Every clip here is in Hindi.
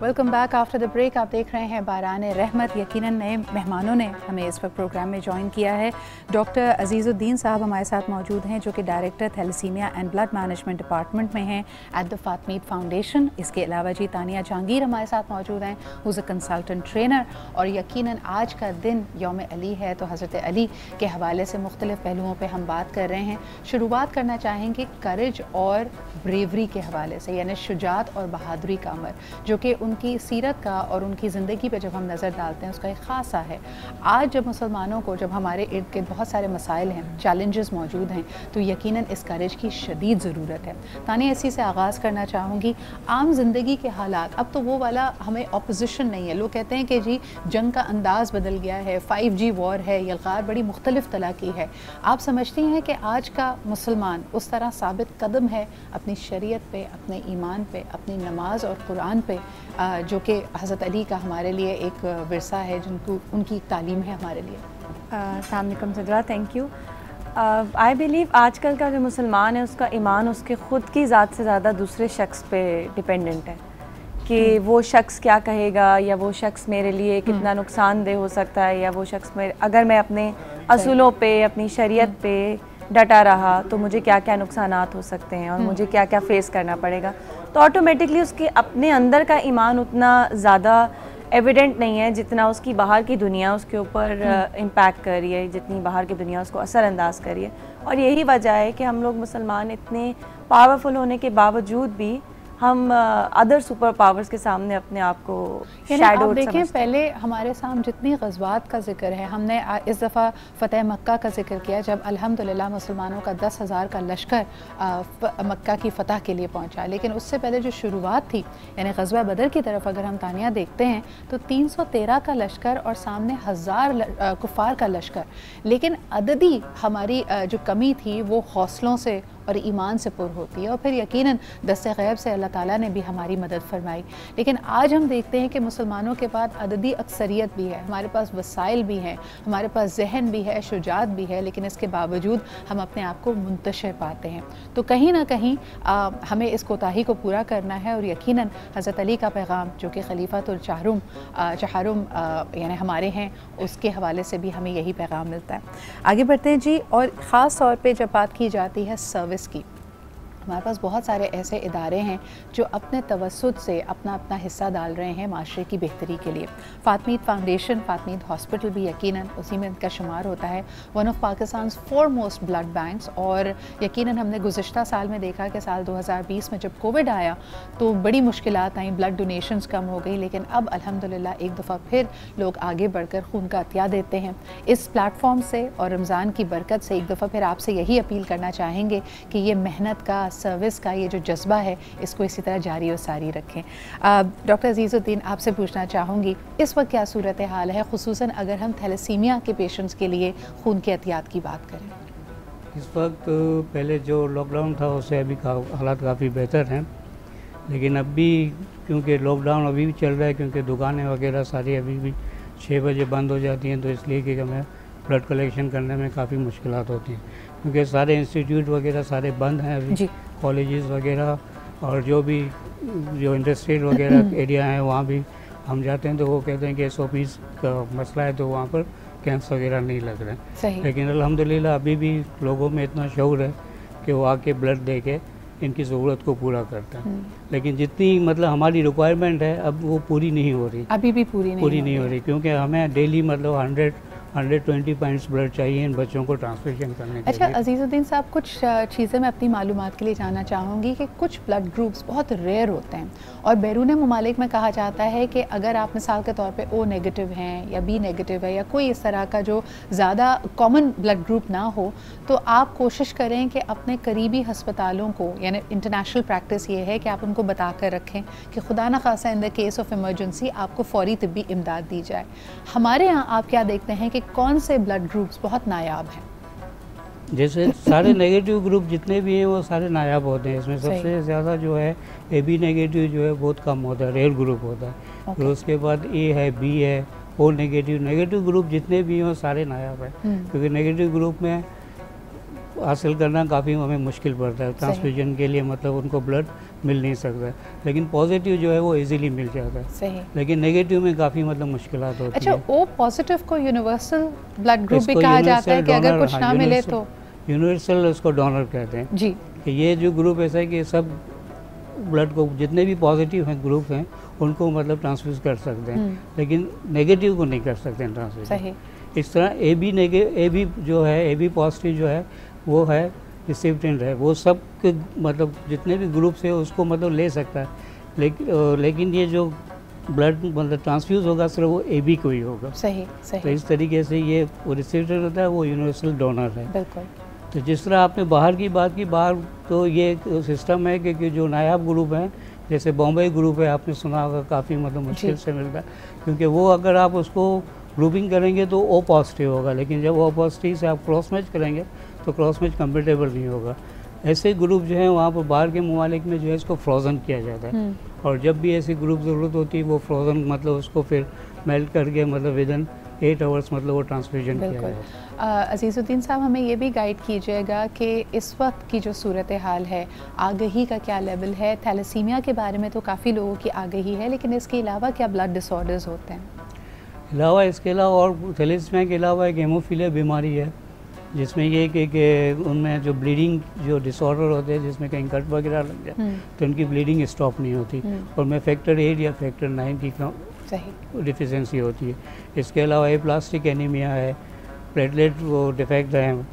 Welcome back after the break. आप देख रहे हैं बारान रहमत। यकीनन नए मेहमानों ने हमें इस वक्त प्रोग्राम में ज्वाइन किया है। डॉक्टर अजीज़ुद्दीन साहब हमारे साथ मौजूद हैं, जो कि director thalassaemia and blood management department में हैं एट द फातमीद फाउंडेशन। इसके अलावा जी तानिया जहांगीर हमारे साथ मौजूद हैं, हुज़ अ कंसल्टेंट ट्रेनर। और यकीनन आज का दिन यौम अली है, तो हज़रत अली के हवाले से मुख्तलिफ़ पहलुओं पर हम बात कर रहे हैं। शुरुआत करना चाहेंगे करेज और ब्रेवरी के हवाले से, यानी शुजात और बहादुरी का अमर, जो कि उनकी सीरत का और उनकी ज़िंदगी पे जब हम नज़र डालते हैं उसका एक ख़ासा है। आज जब मुसलमानों को, जब हमारे इर्द गिर्द बहुत सारे मसाइल हैं, चैलेंजेस मौजूद हैं, तो यकीनन इस करेज की शदीद ज़रूरत है। तानी इसी से आगाज़ करना चाहूँगी। आम ज़िंदगी के हालात, अब तो वो वाला हमें अपोजिशन नहीं है। लोग कहते हैं कि जी जंग का अंदाज़ बदल गया है, 5G वॉर है, यलगार बड़ी मुख्तलिफ़ तरह की है। आप समझती हैं कि आज का मुसलमान उस तरह साबित कदम है अपनी शरीयत पे, अपने ईमान पे, अपनी नमाज और कुरान पे, जो कि हज़रत अली का हमारे लिए एक विरसा है, जिनको उनकी तालीम है हमारे लिए? अस्सलाम वालेकुम सदरा, थैंक यू। आई बिलीव आजकल का जो मुसलमान है उसका ईमान उसके ख़ुद की ज़ात से ज़्यादा दूसरे शख्स पे डिपेंडेंट है कि वो शख्स क्या कहेगा, या वो शख्स मेरे लिए कितना नुकसानदेह हो सकता है, या वो शख्स मेरे, अगर मैं अपने असूलों पे, अपनी शरीयत पे डटा रहा तो मुझे क्या क्या नुकसानात हो सकते हैं और मुझे क्या क्या फेस करना पड़ेगा। तो ऑटोमेटिकली उसके अपने अंदर का ईमान उतना ज़्यादा एविडेंट नहीं है जितना उसकी बाहर की दुनिया उसके ऊपर इम्पैक्ट कर रही है, जितनी बाहर की दुनिया उसको असरअंदाज कर रही है। और यही वजह है कि हम लोग मुसलमान इतने पावरफुल होने के बावजूद भी हम अदर सुपर पावर्स के सामने अपने आप को शैडो देखें। पहले हमारे सामने जितनी ग़ज़वात का जिक्र है, हमने इस दफ़ा फ़तेह मक्का का जिक्र किया, जब अल्हम्दुलिल्लाह मुसलमानों का 10,000 का लश्कर मक्का की फ़तह के लिए पहुंचा। लेकिन उससे पहले जो शुरुआत थी, यानी ग़ज़वा बदर की तरफ अगर हम तानिया देखते हैं तो 313 का लश्कर और सामने 1000 कुफ़ार का लश्कर। लेकिन अददी हमारी जो कमी थी वो हौसलों से और ईमान से पुर होती है, और फिर यकीनन दस्ते गैब से अल्लाह ताला ने भी हमारी मदद फरमाई। लेकिन आज हम देखते हैं कि मुसलमानों के पास अददी अक्सरियत भी है, हमारे पास वसाइल भी हैं, हमारे पास जहन भी है, शुजात भी है, लेकिन इसके बावजूद हम अपने आप को मुंतशिर पाते हैं। तो कहीं ना कहीं हमें इस कोताही को पूरा करना है, और यकीनन हज़रत अली का पैगाम जो कि खलीफातुल चहारुम यानी हमारे हैं, उसके हवाले से भी हमें यही पैगाम मिलता है। आगे बढ़ते हैं जी। और ख़ास तौर पर जब बात की जाती है सर्विस की, हमारे पास बहुत सारे ऐसे इदारे हैं जो अपने तवस्सुत से अपना अपना हिस्सा डाल रहे हैं माशरे की बेहतरी के लिए। फातमीद फाउंडेशन, फातमीद हॉस्पिटल भी यकीनन उसी में इनका शुमार होता है, one of Pakistan's foremost blood banks. और यकीनन हमने गुज़िश्ता साल में देखा कि साल 2020 में जब कोविड आया तो बड़ी मुश्किलात आई, ब्लड डोनेशंस कम हो गई, लेकिन अब अल्हम्दुलिल्लाह एक दफ़ा फिर लोग आगे बढ़कर खून का अतिया देते हैं। इस प्लेटफॉर्म से और रमज़ान की बरकत से एक दफ़ा फिर आपसे यही अपील करना चाहेंगे कि ये मेहनत का, सर्विस का ये जो जज्बा है, इसको इसी तरह जारी और सारी रखें। डॉक्टर अजीज़ुद्दीन, आपसे पूछना चाहूँगी इस वक्त क्या सूरत हाल है, खुसूसन अगर हम थैलेसीमिया के पेशेंट्स के लिए खून के एहतियात की बात करें? इस वक्त पहले जो लॉकडाउन था उससे अभी हालात काफ़ी बेहतर हैं, लेकिन अब भी क्योंकि लॉकडाउन अभी भी चल रहा है, क्योंकि दुकानें वगैरह सारी अभी भी 6 बजे बंद हो जाती हैं, तो इसलिए कि हमें ब्लड कलेक्शन करने में काफ़ी मुश्किलात होती हैं, क्योंकि सारे इंस्टीट्यूट वगैरह सारे बंद हैं अभी, कॉलेजेस वगैरह, और जो इंडस्ट्रियल वगैरह एरिया हैं वहाँ भी हम जाते हैं तो वो कहते हैं कि SOPs का मसला है, तो वहाँ पर कैंप्स वगैरह नहीं लग रहे हैं। लेकिन अल्हम्दुलिल्लाह अभी भी लोगों में इतना शौक़ है कि वो आके ब्लड दे के इनकी ज़रूरत को पूरा करते हैं। लेकिन जितनी मतलब हमारी रिक्वायरमेंट है अब वो पूरी नहीं हो रही, अभी भी पूरी नहीं हो रही, क्योंकि हमें डेली मतलब 120 पॉइंट्स ब्लड चाहिए इन बच्चों को ट्रांसफ्यूशन करने के लिए। अच्छा अजीज़ुद्दीन साहब, कुछ चीज़ें मैं अपनी मालूमात के लिए जानना चाहूँगी कि कुछ ब्लड ग्रुप्स बहुत रेयर होते हैं, और बैरून मुमालिक में कहा जाता है कि अगर आप मिसाल के तौर पे O नेगेटिव हैं या B नेगेटिव है या कोई इस तरह का जो ज़्यादा कॉमन ब्लड ग्रुप ना हो, तो आप कोशिश करें कि अपने करीबी हस्पतालों को, यानी इंटरनेशनल प्रैक्टिस ये है कि आप उनको बता कर रखें कि खुदा न खासा in the case of emergency आपको फ़ौरी तिब्बी इमदाद दी जाए। हमारे यहाँ आप क्या देखते हैं कि कौन से ब्लड ग्रुप्स बहुत नायाब हैं? जैसे सारे नेगेटिव ग्रुप जितने भी हैं वो सारे नायाब होते हैं। इसमें सबसे ज़्यादा जो है AB नेगेटिव जो है बहुत कम होता है, रेयर ग्रुप होता है। फिर उसके बाद A है, B है, O नेगेटिव ग्रुप जितने भी हैं वो सारे नायाब हैं, क्योंकि नेगेटिव ग्रुप में हासिल करना काफ़ी हमें मुश्किल पड़ता है ट्रांसफ्यूजन के लिए, मतलब उनको ब्लड मिल नहीं सकता है। लेकिन पॉजिटिव जो है वो इजीली मिल जाता है। सही। लेकिन नेगेटिव में काफ़ी मतलब मुश्किलात होती अच्छा, है। ओ पॉजिटिव को यूनिवर्सल ब्लड ग्रुप भी कहा जाता है कि अगर कुछ ना मिले तो यूनिवर्सल उसको डोनर कहते हैं जी, कि ये जो ग्रुप ऐसा है कि सब ब्लड को जितने भी पॉजिटिव हैं ग्रुप हैं उनको मतलब ट्रांसफ्यूज कर सकते हैं, लेकिन नेगेटिव को नहीं कर सकते हैं ट्रांसफ्यूज। सही। इस तरह ए बी जो है, ए बी पॉजिटिव जो है वो है रिसिपिएंट है, वो सब के मतलब जितने भी ग्रुप से उसको मतलब ले सकता है, लेकिन ये जो ब्लड मतलब ट्रांसफ्यूज होगा सिर्फ वो ए बी को ही होगा। सही सही। तो इस तरीके से ये वो रिसिपिएंट होता है, वो यूनिवर्सल डोनर है। बिल्कुल। तो जिस तरह आपने बाहर की बात की, बाहर तो ये सिस्टम है कि जो नायाब ग्रुप हैं, जैसे बॉम्बे ग्रुप है, आपने सुना होगा, काफ़ी मतलब मुश्किल से मिलता है, क्योंकि वो अगर आप उसको ग्रुपिंग करेंगे तो ओ पॉजिटिव होगा, लेकिन जब ओ पॉजिटिव से आप क्रॉस मैच करेंगे तो क्रॉस मैच कंपेटेबल नहीं होगा। ऐसे ग्रुप जो है वहाँ पर बाहर के ममालिक में जो है इसको फ्रोज़न किया जाता है, और जब भी ऐसी ग्रुप ज़रूरत होती है वो फ्रोज़न मतलब उसको फिर मेल्ट करके मतलब विदिन 8 आवर्स मतलब वो ट्रांसफ्यूजन किया जाता है। अजीज़ुद्दीन साहब, हमें ये भी गाइड कीजिएगा कि इस वक्त की जो सूरत हाल है, आगही का क्या लेवल है? थैलेसीमिया के बारे में तो काफ़ी लोगों की आगही है, लेकिन इसके अलावा क्या ब्लड डिसऑर्डर्स होते हैं? इसके अलावा और थैलेसीमिया के अलावा एक हेमोफीलिया बीमारी है, जिसमें ये कि उनमें जो ब्लीडिंग जो डिसऑर्डर होते हैं, जिसमें कहीं कट वगैरह लग जाए तो उनकी ब्लीडिंग स्टॉप नहीं होती, और में फैक्टर 8 या फैक्टर 9 की डिफिशेंसी होती है। इसके अलावा एप्लास्टिक एनीमिया है, प्लेटलेट वो डिफेक्ट हैं,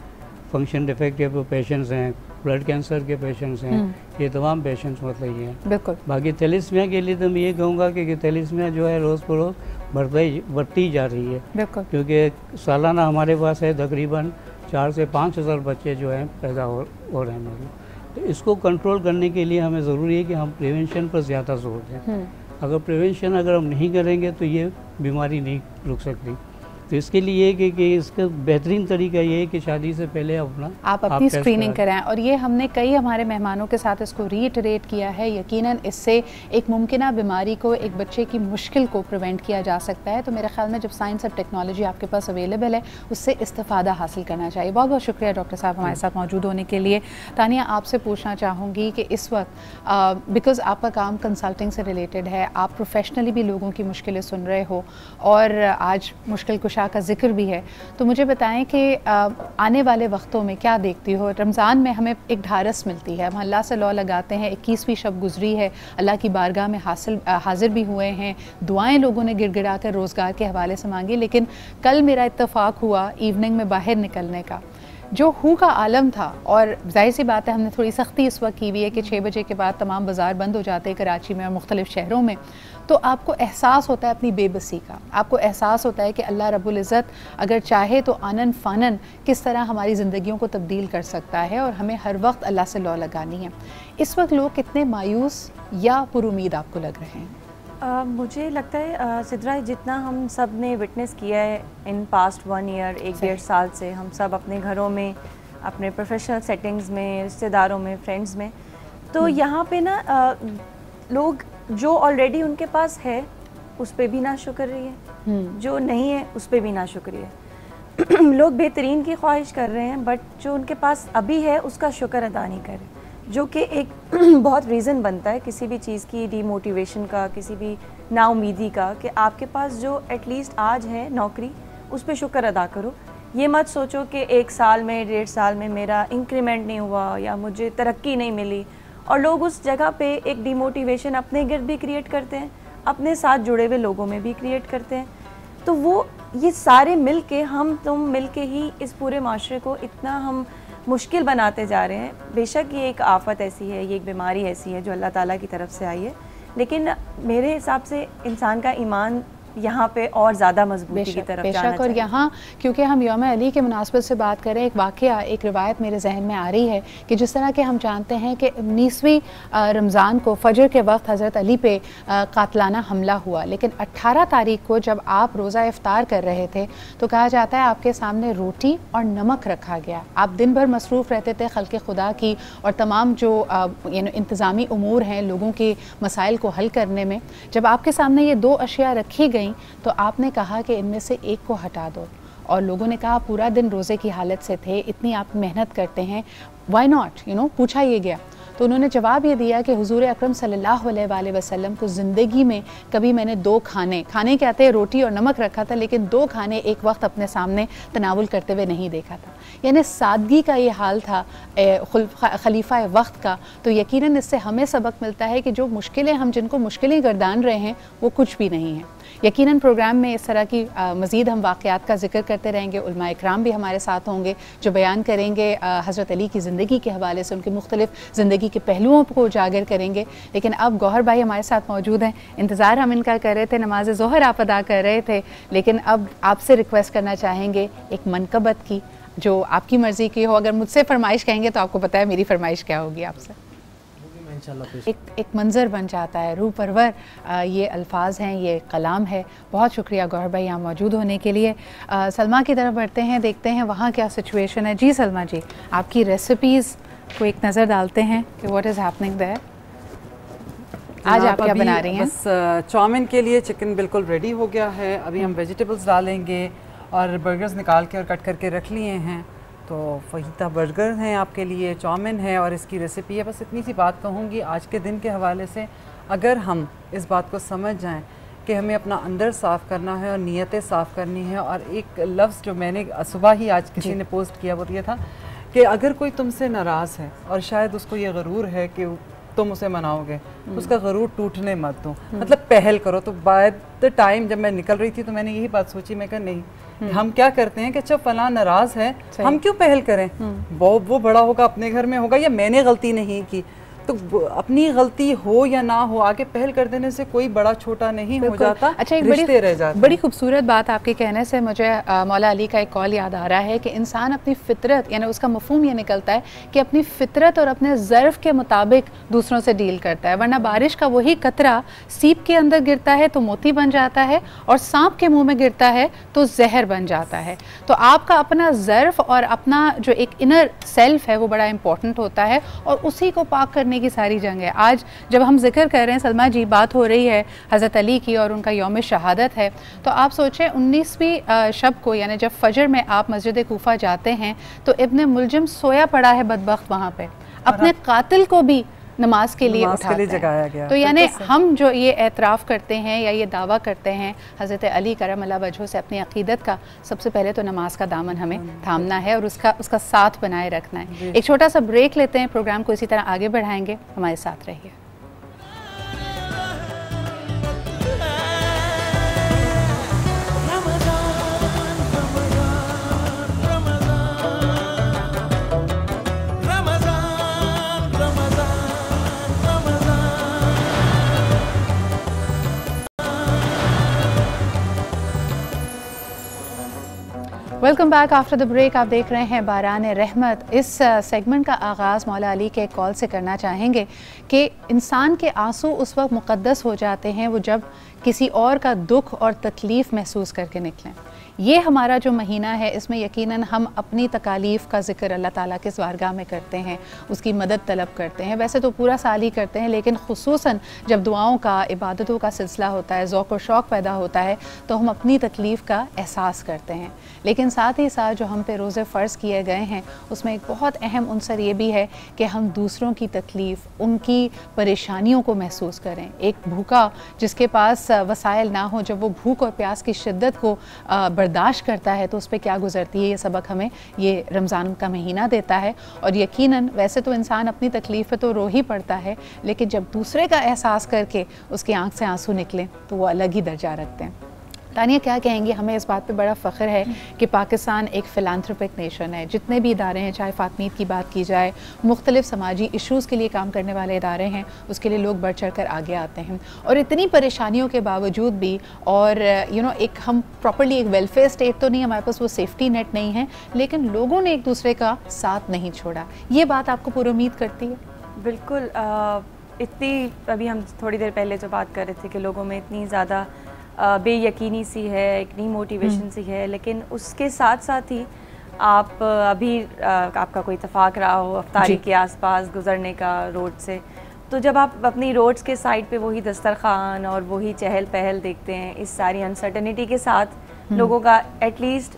फंक्शन डिफेक्टिव पेशेंट्स हैं, ब्लड कैंसर के पेशेंट्स हैं, ये तमाम पेशेंट्स मतलब ये हैं। बिल्कुल। बाकी थैलेसीमिया के लिए तो मैं ये कहूँगा कि थैलेसीमिया जो है रोज़ बरोज़ बढ़ती जा रही है, बिल्कुल, क्योंकि सालाना हमारे पास है तकरीबन 4 से 5 हज़ार बच्चे जो हैं पैदा हो रहे हैं मतलब। तो इसको कंट्रोल करने के लिए हमें ज़रूरी है कि हम प्रिवेंशन पर ज़्यादा जोर दें। अगर प्रिवेंशन अगर हम नहीं करेंगे तो ये बीमारी नहीं रुक सकती। तो इसके लिए कि इसका बेहतरीन तरीका ये है कि शादी से पहले आप अपनी स्क्रीनिंग कराएं, और ये हमने कई हमारे मेहमानों के साथ इसको रीइटरेट किया है। यकीनन इससे एक मुमकिना बीमारी को, एक बच्चे की मुश्किल को प्रिवेंट किया जा सकता है। तो मेरे ख्याल में जब साइंस और टेक्नोलॉजी आपके पास अवेलेबल है, उससे इस्तेफादा हासिल करना चाहिए। बहुत बहुत शुक्रिया डॉक्टर साहब हमारे साथ मौजूद होने के लिए। तानिया, आपसे पूछना चाहूँगी कि इस वक्त बिकॉज़ आपका काम कंसल्टिंग से रिलेटेड है, आप प्रोफेशनली भी लोगों की मुश्किलें सुन रहे हो और आज मुश्किल कुशा का जिक्र भी है, तो मुझे बताएं कि आने वाले वक्तों में क्या देखती हो? रमज़ान में हमें एक ढारस मिलती है, हम अल्लाह से लौ लगाते हैं, 21वीं शब गुजरी है, अल्लाह की बारगाह में हाजिर भी हुए हैं, दुआएं लोगों ने गिड़गिड़ा कर रोज़गार के हवाले से मांगी। लेकिन कल मेरा इत्तेफाक हुआ इवनिंग में बाहर निकलने का, जो हू का आलम था, और जाहिर सी बात है हमने थोड़ी सख्ती इस वक्त की हुई है कि 6 बजे के बाद तमाम बाज़ार बंद हो जाते हैं कराची में और मुख्तलिफ़ शहरों में, तो आपको एहसास होता है अपनी बेबसी का, आपको एहसास होता है कि अल्लाह रब्बुल इज़्ज़त अगर चाहे तो आनन फ़ानन किस तरह हमारी ज़िंदगियों को तब्दील कर सकता है, और हमें हर वक्त अल्लाह से लौ लगानी है। इस वक्त लोग कितने मायूस या पुरुमीद आपको लग रहे हैं? मुझे लगता है सिद्रा, जितना हम सब ने विटनेस किया है इन पास्ट 1 ईयर, 1-1.5 साल से, हम सब अपने घरों में, अपने प्रोफेशनल सेटिंग्स में, रिश्तेदारों में, फ्रेंड्स में, तो यहाँ पे ना लोग जो ऑलरेडी उनके पास है उस पर भी ना शुक्रिया है, जो नहीं है उस पर भी ना शुक्रिया है। लोग बेहतरीन की ख्वाहिश कर रहे हैं, बट जो उनके पास अभी है उसका शुक्र अदा नहीं कर रहे, जो कि एक बहुत रीज़न बनता है किसी भी चीज़ की डीमोटिवेशन का, किसी भी नाउमीदी का, कि आपके पास जो एटलीस्ट आज है नौकरी, उस पर शुक्र अदा करो। ये मत सोचो कि 1 साल में, 1.5 साल में मेरा इंक्रीमेंट नहीं हुआ या मुझे तरक्की नहीं मिली, और लोग उस जगह पे एक डिमोटिवेशन अपने गिर्द भी क्रिएट करते हैं, अपने साथ जुड़े हुए लोगों में भी क्रिएट करते हैं। तो वो ये सारे मिल के, हम तुम मिल के ही इस पूरे माशरे को इतना हम मुश्किल बनाते जा रहे हैं। बेशक ये एक आफत ऐसी है, ये एक बीमारी ऐसी है जो अल्लाह ताला की तरफ से आई है, लेकिन मेरे हिसाब से इंसान का ईमान यहाँ पे और ज़्यादा मजबूती की तरफ जाना चाहिए। और यहाँ क्योंकि हम यौम अली के मुनासबत से बात करें, एक वाक़या, एक रिवायत मेरे जहन में आ रही है कि जिस तरह के हम जानते हैं कि 19वीं रमज़ान को फ़जर के वक्त हज़रत अली पे कातलाना हमला हुआ, लेकिन 18 तारीख को जब आप रोज़ा इफ्तार कर रहे थे तो कहा जाता है आपके सामने रोटी और नमक रखा गया। आप दिन भर मसरूफ़ रहते थे खल्क़े खुदा की और तमाम जो इंतज़ामी उमूर हैं, लोगों के मसाइल को हल करने में। जब आपके सामने ये 2 अशिया रखी गई तो आपने कहा कि इनमें से एक को हटा दो, और लोगों ने कहा पूरा दिन रोज़े की हालत से थे, इतनी आप मेहनत करते हैं, वाई नॉट, पूछा ये गया। तो उन्होंने जवाब ये दिया कि हुजूर अकरम सल्लल्लाहु अलैहि वसल्लम को ज़िंदगी में कभी मैंने 2 खाने कहते हैं रोटी और नमक रखा था, लेकिन 2 खाने एक वक्त अपने सामने तनावुल करते हुए नहीं देखा था। यानी सादगी का ये हाल था खलीफा वक्त का। तो यकीनन इससे हमें सबक मिलता है कि जो मुश्किलें हम जिनको मुश्किलें गर्दान रहे हैं वो कुछ भी नहीं है। यकीनन प्रोग्राम में इस तरह की मज़ीद हम वाक़यात का जिक्र करते रहेंगे। उलमा इकराम भी हमारे साथ होंगे जो बयान करेंगे हज़रत अली की ज़िंदगी के हवाले से, उनके मुख्तलिफ़ ज़िंदगी के पहलुओं को उजागर करेंगे। लेकिन अब गौहर भाई हमारे साथ मौजूद हैं, इंतज़ार हम इनका कर रहे थे, नमाज ज़ोहर आप अदा कर रहे थे, लेकिन अब आपसे रिक्वेस्ट करना चाहेंगे एक मनकबत की जो आपकी मर्ज़ी की हो। अगर मुझसे फरमाइश कहेंगे तो आपको पता है मेरी फरमाइश क्या होगी आपसे। एक मंज़र बन जाता है, रूह परवर ये अल्फाज हैं, ये कलाम है। बहुत शुक्रिया गौहर भाई यहाँ मौजूद होने के लिए। सलमा की तरफ बढ़ते हैं, देखते हैं वहाँ क्या सिचुएशन है। जी सलमा जी, आपकी रेसिपीज़ को एक नज़र डालते हैं कि व्हाट इज़ हैपनिंग देयर। आज आप क्या बना रही हैं? बस चाउमीन के लिए चिकन बिल्कुल रेडी हो गया है। अभी हम वेजिटेबल्स डालेंगे और बर्गर्स निकाल के और कट करके रख लिए हैं। तो फहीता बर्गर हैं आपके लिए, चाउमीन है और इसकी रेसिपी है। बस इतनी सी बात कहूँगी आज के दिन के हवाले से, अगर हम इस बात को समझ जाएं कि हमें अपना अंदर साफ़ करना है और नीयतें साफ़ करनी है। और एक लफ्ज़ जो मैंने सुबह ही आज किसी ने पोस्ट किया वो ये था कि अगर कोई तुमसे नाराज़ है और शायद उसको ये गरूर है कि तुम उसे मनाओगे, तो उसका गरूर टूटने मत दो, मतलब पहल करो। तो बाय द टाइम जब मैं निकल रही थी तो मैंने यही बात सोची, मैं कहा नहीं, हम क्या करते हैं कि अच्छा फलां नाराज़ है, हम क्यों पहल करें, वो बड़ा होगा, अपने घर में होगा, या मैंने गलती नहीं की। तो अपनी गलती हो या ना हो, आगे पहल कर देने से कोई बड़ा छोटा नहीं हो जाता। अच्छा, एक रिश्ते रह जाते। बड़ी खूबसूरत बात आपके कहने से मुझे मौला अली का एक कौल याद आ रहा है कि इंसान अपनी फितरत, यानी उसका मफहूम ये निकलता है कि अपनी फितरत और अपने ज़र्फ़ के मुताबिक दूसरों से डील करता है। वरना बारिश का वही कतरा सीप के अंदर गिरता है तो मोती बन जाता है, और सांप के मुँह में गिरता है तो जहर बन जाता है। तो आपका अपना ज़र्फ़ और अपना जो एक इनर सेल्फ है वो बड़ा इंपॉर्टेंट होता है, और उसी को पाक करने की सारी जंग है। आज जब हम जिक्र कर रहे हैं सलमा जी, बात हो रही है हज़रत अली की और उनका यौम शहादत है, तो आप सोचें 19वीं शब को, यानी जब फजर में आप मस्जिद कूफा जाते हैं तो इब्न मुलजिम सोया पड़ा है बदबख्त वहाँ पे, अपने कातिल को भी नमाज के लिए जगाया गया। तो यानी हम जो ये एतराफ़ करते हैं या ये दावा करते हैं हज़रत अली करमल्लाहु वजहू से अपनी अक़ीदत का, सबसे पहले तो नमाज का दामन हमें थामना है और उसका साथ बनाए रखना है। एक छोटा सा ब्रेक लेते हैं, प्रोग्राम को इसी तरह आगे बढ़ाएंगे, हमारे साथ रहिए। Welcome back after the break. आप देख रहे हैं बारान रहमत। इस सेगमेंट का आगाज़ मौला अली के कॉल से करना चाहेंगे कि इंसान के आंसू उस वक्त मुक़द्दस हो जाते हैं वो जब किसी और का दुख और तकलीफ़ महसूस करके निकलें। ये हमारा जो महीना है इसमें यकीनन हम अपनी तकालीफ़ का ज़िक्र अल्लाह ताला के बारगाह में करते हैं, उसकी मदद तलब करते हैं। वैसे तो पूरा साल ही करते हैं, लेकिन ख़ुसूसन जब दुआओं का, इबादतों का सिलसिला होता है, ज़ौक़ और शौक़ पैदा होता है, तो हम अपनी तकलीफ़ का एहसास करते हैं। लेकिन साथ ही साथ जो हम पे रोज़े फ़र्ज़ किए गए हैं उसमें एक बहुत अहम उनसर ये भी है कि हम दूसरों की तकलीफ़, उनकी परेशानियों को महसूस करें। एक भूखा जिसके पास वसाइल ना हो, जब वो भूख और प्यास की शिद्दत को बर्दाश्त करता है तो उस पर क्या गुजरती है, ये सबक हमें ये रमज़ान का महीना देता है। और यकीनन वैसे तो इंसान अपनी तकलीफ़ पे तो रो ही पड़ता है, लेकिन जब दूसरे का एहसास करके उसकी आंख से आंसू निकलें तो वो अलग ही दर्जा रखते हैं। तानिया क्या कहेंगी? हमें इस बात पे बड़ा फ़ख्र है कि पाकिस्तान एक फ़िलांथ्रोपिक नेशन है। जितने भी इदारे हैं, चाहे फ़ातमीत की बात की जाए, मुख्तलिफ़ समाजी इशूज़ के लिए काम करने वाले इदारे हैं, उसके लिए लोग बढ़ चढ़ कर आगे आते हैं। और इतनी परेशानियों के बावजूद भी, और एक हम प्रॉपर्ली एक वेलफेयर स्टेट तो नहीं, हमारे पास वो सेफ्टी नेट नहीं है, लेकिन लोगों ने एक दूसरे का साथ नहीं छोड़ा। ये बात आपको पुरुमीद करती है? बिल्कुल। इतनी अभी हम थोड़ी देर पहले जो बात कर रहे थे कि लोगों में इतनी ज़्यादा बेयकीनी सी है, एक नी मोटिवेशन सी है, लेकिन उसके साथ साथ ही आप अभी आपका कोई इत्तेफाक रहा हो अफ्तारी के आसपास गुजरने का रोड से, तो जब आप अपनी रोड्स के साइड पे वही दस्तरखान और वही चहल पहल देखते हैं, इस सारी अनसर्टनिटी के साथ लोगों का एटलीस्ट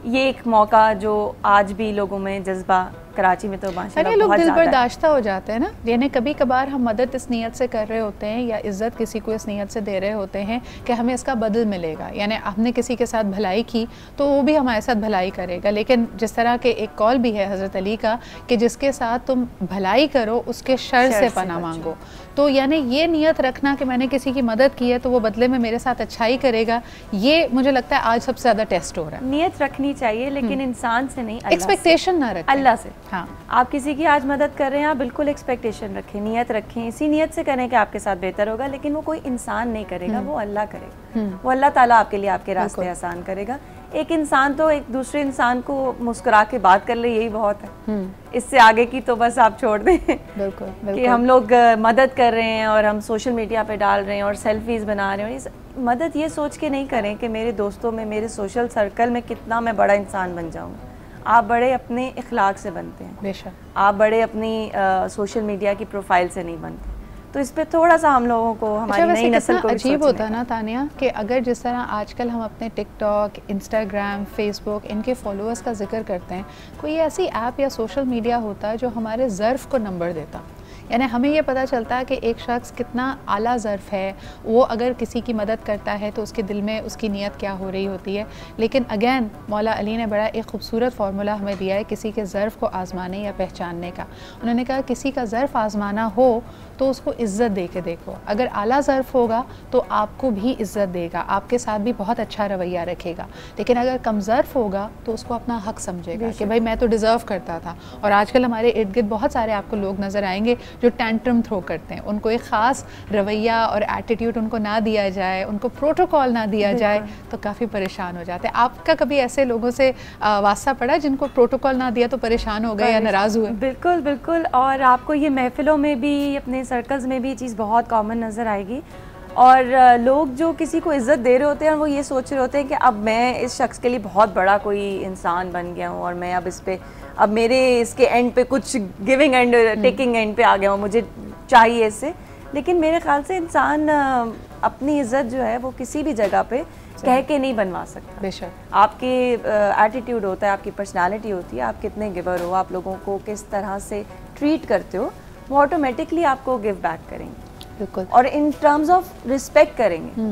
ये एक मौका जो आज भी लोगों में जज्बा कराची में तो माशाल्लाह लोग बहुत दिल ज़्यादा है। बर्दाश्ता हो जाते हैं ना, यानी कभी कभार हम मदद इस नीयत से कर रहे होते हैं या इज़्ज़त किसी को इस नीयत से दे रहे होते हैं कि हमें इसका बदल मिलेगा, यानी हमने किसी के साथ भलाई की तो वो भी हमारे साथ भलाई करेगा। लेकिन जिस तरह के एक कॉल भी है हज़रत अली का कि जिसके साथ तुम भलाई करो उसके शर से पनाह मांगो, तो यानी ये नीयत रखना कि मैंने किसी की मदद की है तो वो बदले में मेरे साथ अच्छाई करेगा, ये मुझे लगता है आज सबसे ज़्यादा टेस्ट हो रहा है। नीयत रखनी चाहिए लेकिन इंसान से नहीं, एक्सपेक्टेशन ना रखें, अल्लाह से। हाँ, आप किसी की आज मदद कर रहे हैं, आप बिल्कुल एक्सपेक्टेशन रखें, नीयत रखें, इसी नीयत से करें कि आपके साथ बेहतर होगा, लेकिन वो कोई इंसान नहीं करेगा, वो अल्लाह करेगा, वो अल्लाह ताला आपके लिए आपके रास्ते आसान करेगा। एक इंसान तो एक दूसरे इंसान को मुस्कुरा के बात कर ले, यही बहुत है, इससे आगे की तो बस आप छोड़ दें। बिल्कुल कि हम लोग मदद कर रहे हैं और हम सोशल मीडिया पे डाल रहे हैं और सेल्फीज बना रहे हैं, और इस मदद ये सोच के नहीं करें कि मेरे दोस्तों में, मेरे सोशल सर्कल में कितना मैं बड़ा इंसान बन जाऊँगा। आप बड़े अपने इखलाक से बनते हैं, बेशक, आप बड़े अपनी सोशल मीडिया की प्रोफाइल से नहीं बनते। तो इस पे थोड़ा सा हम लोगों को, हमारी नई नस्ल को अजीब होता है ना तानिया कि अगर जिस तरह आजकल हम अपने टिकटॉक, इंस्टाग्राम, फेसबुक इनके फॉलोअर्स का जिक्र करते हैं, कोई ऐसी ऐप या सोशल मीडिया होता जो हमारे ज़र्फ़ को नंबर देता, यानी हमें ये पता चलता है कि एक शख्स कितना आला ज़र्फ़ है, वो अगर किसी की मदद करता है तो उसके दिल में उसकी नीयत क्या हो रही होती है। लेकिन अगेन मौला अली ने बड़ा एक ख़ूबसूरत फार्मूला हमें दिया है किसी के ज़र्फ़ को आज़माने या पहचानने का। उन्होंने कहा किसी का ज़र्फ़ आज़माना हो तो उसको इज़्ज़त दे के देखो, अगर आला ज़र्फ़ होगा तो आपको भी इज़्ज़त देगा, आपके साथ भी बहुत अच्छा रवैया रखेगा, लेकिन अगर कम ज़र्फ़ होगा तो उसको अपना हक़ समझेगा कि भाई मैं तो डिज़र्व करता था। और आजकल हमारे इर्द गिर्द बहुत सारे आपको लोग नज़र आएंगे जो टेंट्रम थ्रो करते हैं, उनको एक ख़ास रवैया और एटीट्यूड उनको ना दिया जाए, उनको प्रोटोकॉल ना दिया जाए तो काफ़ी परेशान हो जाते हैं। आपका कभी ऐसे लोगों से वास्ता पड़ा जिनको प्रोटोकॉल ना दिया तो परेशान हो गए या नाराज़ हुए? बिल्कुल बिल्कुल, और आपको ये महफिलों में भी, अपने सर्कल्स में भी ये चीज़ बहुत कॉमन नज़र आएगी। और लोग जो किसी को इज़्ज़त दे रहे होते हैं, वो ये सोच रहे होते हैं कि अब मैं इस शख्स के लिए बहुत बड़ा कोई इंसान बन गया हूँ और मैं अब इस पे, अब मेरे इसके एंड पे कुछ गिविंग एंड टेकिंग एंड पे आ गया हूँ, मुझे चाहिए इससे। लेकिन मेरे ख्याल से इंसान अपनी इज़्ज़त जो है वो किसी भी जगह पे कह के नहीं बनवा सकता। बेशक, आपके एटीट्यूड होता है, आपकी पर्सनालिटी होती है, आप कितने गिवर हो, आप लोगों को किस तरह से ट्रीट करते हो, वो ऑटोमेटिकली आपको गिव बैक करेंगे। बिल्कुल, और इन टर्म्स ऑफ रिस्पेक्ट करेंगे।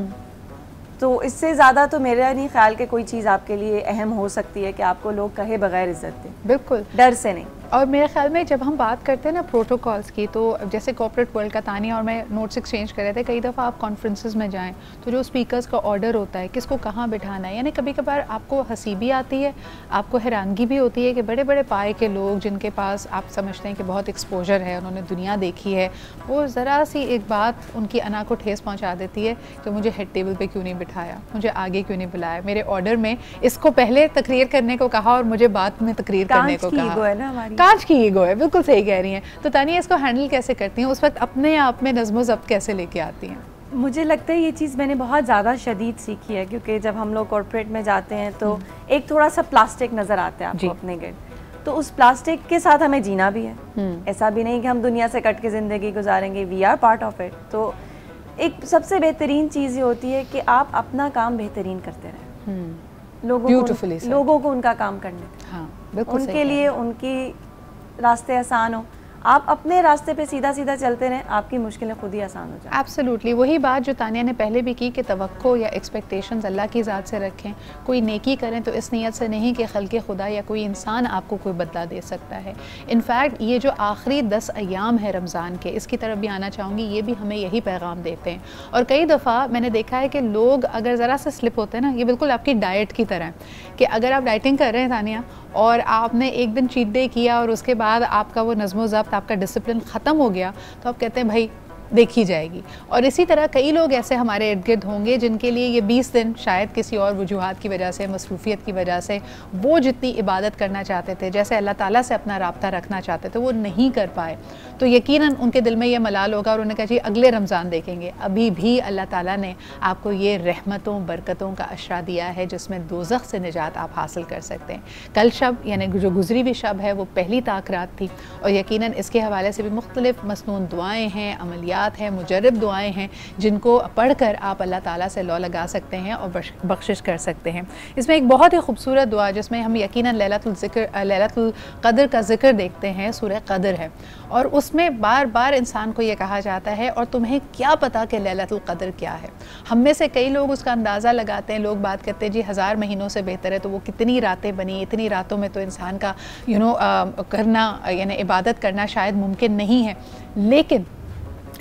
तो इससे ज़्यादा तो मेरा नहीं ख्याल कि कोई चीज़ आपके लिए अहम हो सकती है कि आपको लोग कहे बगैर इज्जत दें, बिल्कुल डर से नहीं। और मेरे ख्याल में जब हम बात करते हैं ना प्रोटोकॉल्स की, तो जैसे कॉर्पोरेट वर्ल्ड का तानिया और मैं नोट्स एक्सचेंज कर रहे थे, कई दफ़ा आप कॉन्फ्रेंसेस में जाएं तो जो स्पीकर्स का ऑर्डर होता है किसको कहाँ बिठाना है, यानी कभी कभार आपको हंसी भी आती है, आपको हैरानगी भी होती है कि बड़े बड़े पाए के लोग जिनके पास आप समझते हैं कि बहुत एक्सपोजर है, उन्होंने दुनिया देखी है, वो ज़रा सी एक बात उनकी अना को ठेस पहुँचा देती है कि मुझे हेड टेबल पर क्यों नहीं बिठाया, मुझे आगे क्यों नहीं बुलाया, मेरे ऑर्डर में इसको पहले तकरीर करने को कहा और मुझे बाद में तकरीर करने को कहा। कांच की ईगो है, बिल्कुल सही कह रही हैं। तो तानिया इसको हैंडल कैसे करती हैं, उस वक्त अपने आप में नज़्म ज़ब्त कैसे लेके आती हैं? मुझे लगता है ये चीज़ मैंने बहुत ज़्यादा शदीद सीखी है, क्योंकि जब हम लोग कॉर्पोरेट में जाते हैं तो एक थोड़ा सा प्लास्टिक नज़र आता है आपको अपने गिर्द, तो उस प्लास्टिक के साथ हमें जीना भी है। ऐसा भी नहीं कि हम दुनिया से कट के ज़िंदगी गुजारेंगे, we are part of it. तो एक सबसे बेहतरीन चीज़ ये होती है कि आप अपना काम बेहतरीन करते रहें, लोगों को उनका काम करने दें। हाँ, बिल्कुल उनके लिए उनकी रास्ते आसान हो, आप अपने रास्ते पे सीधा सीधा चलते रहें, आपकी मुश्किलें खुद ही आसान हो जाएं। एब्सोल्युटली, वही बात जो तानिया ने पहले भी की कि तवक्को या एक्सपेक्टेशंस अल्लाह की ज़ात से रखें, कोई नेकी करें तो इस नीयत से नहीं कि खल्क़े खुदा या कोई इंसान आपको कोई बदला दे सकता है। इनफैक्ट ये जो आखिरी 10 अयाम है रमज़ान के, इसकी तरफ भी आना चाहूँगी, ये भी हमें यही पैगाम देते हैं। और कई दफ़ा मैंने देखा है कि लोग अगर ज़रा से स्लिप होते हैं ना, ये बिल्कुल आपकी डाइट की तरह है कि अगर आप डाइटिंग कर रहे हैं तानिया और आपने एक दिन चीट डे किया और उसके बाद आपका वो नज़्म ज़ब्त, आपका डिसिप्लिन ख़त्म हो गया, तो आप कहते हैं भाई देखी जाएगी। और इसी तरह कई लोग ऐसे हमारे इर्द गिर्द होंगे जिनके लिए ये 20 दिन शायद किसी और वजूहात की वजह से, मसरूफ़ियत की वजह से, वो जितनी इबादत करना चाहते थे, जैसे अल्लाह ताला से अपना राब्ता रखना चाहते थे, वो नहीं कर पाए। तो यकीनन उनके दिल में ये मलाल होगा और उन्हें कहा जी अगले रमज़ान देखेंगे। अभी भी अल्लाह ताला ने आपको ये रहमतों बरकतों का अशरा दिया है जिसमें दोज़ख से निजात आप हासिल कर सकते हैं। कल शब यानी जो गुजरी हुई शब है वो पहली ताक रात थी, और यकीनन इसके हवाले से भी मुख्तलिफ़ मसनून दुआएँ हैं, अमलियात आयात हैं, मुजरब दुआएं हैं जिनको पढ़कर आप अल्लाह ताला से लौ लगा सकते हैं और बख्शिश कर सकते हैं। इसमें एक बहुत ही खूबसूरत दुआ जिसमें हम यकीनन लैलतुल क़द्र का ज़िक्र देखते हैं, सूरह क़द्र है, और उसमें बार बार इंसान को ये कहा जाता है और तुम्हें क्या पता कि लैलतुल क़द्र क्या है। हम में से कई लोग उसका अंदाज़ा लगाते हैं, लोग बात करते हैं जी 1000 महीनों से बेहतर है, तो वो कितनी रातें बनी, इतनी रातों में तो इंसान का करना यानी इबादत करना शायद मुमकिन नहीं है। लेकिन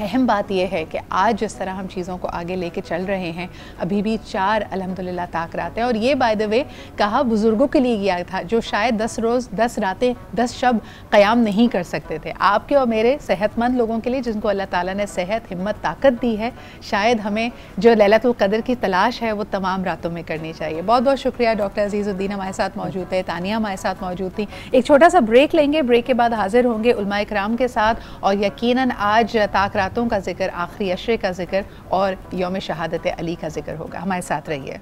अहम बात यह है कि आज जिस तरह हम चीज़ों को आगे लेके चल रहे हैं, अभी भी 4 अल्हम्दुलिल्लाह ताक रातें, और ये बाय द वे कहा बुज़ुर्गों के लिए गया था जो शायद 10 रोज़ 10 रातें 10 शब क़याम नहीं कर सकते थे। आपके और मेरे सेहतमंद लोगों के लिए जिनको अल्लाह ताला ने सेहत, हिम्मत, ताकत दी है, शायद हमें जो लैलतुल क़द्र की तलाश है वो तमाम रातों में करनी चाहिए। बहुत बहुत शुक्रिया डॉक्टर अज़ीज़ुद्दीन हमारे साथ मौजूद थे, तानिया हमारे साथ मौजूद थी। एक छोटा सा ब्रेक लेंगे, ब्रेक के बाद हाजिर होंगे उलमा इकराम के साथ, और यकीनन आज ताक रातों का जिक्र, आखिरी अशरे का जिक्र और यौम शहादत अली का जिक्र होगा। हमारे साथ रहिए।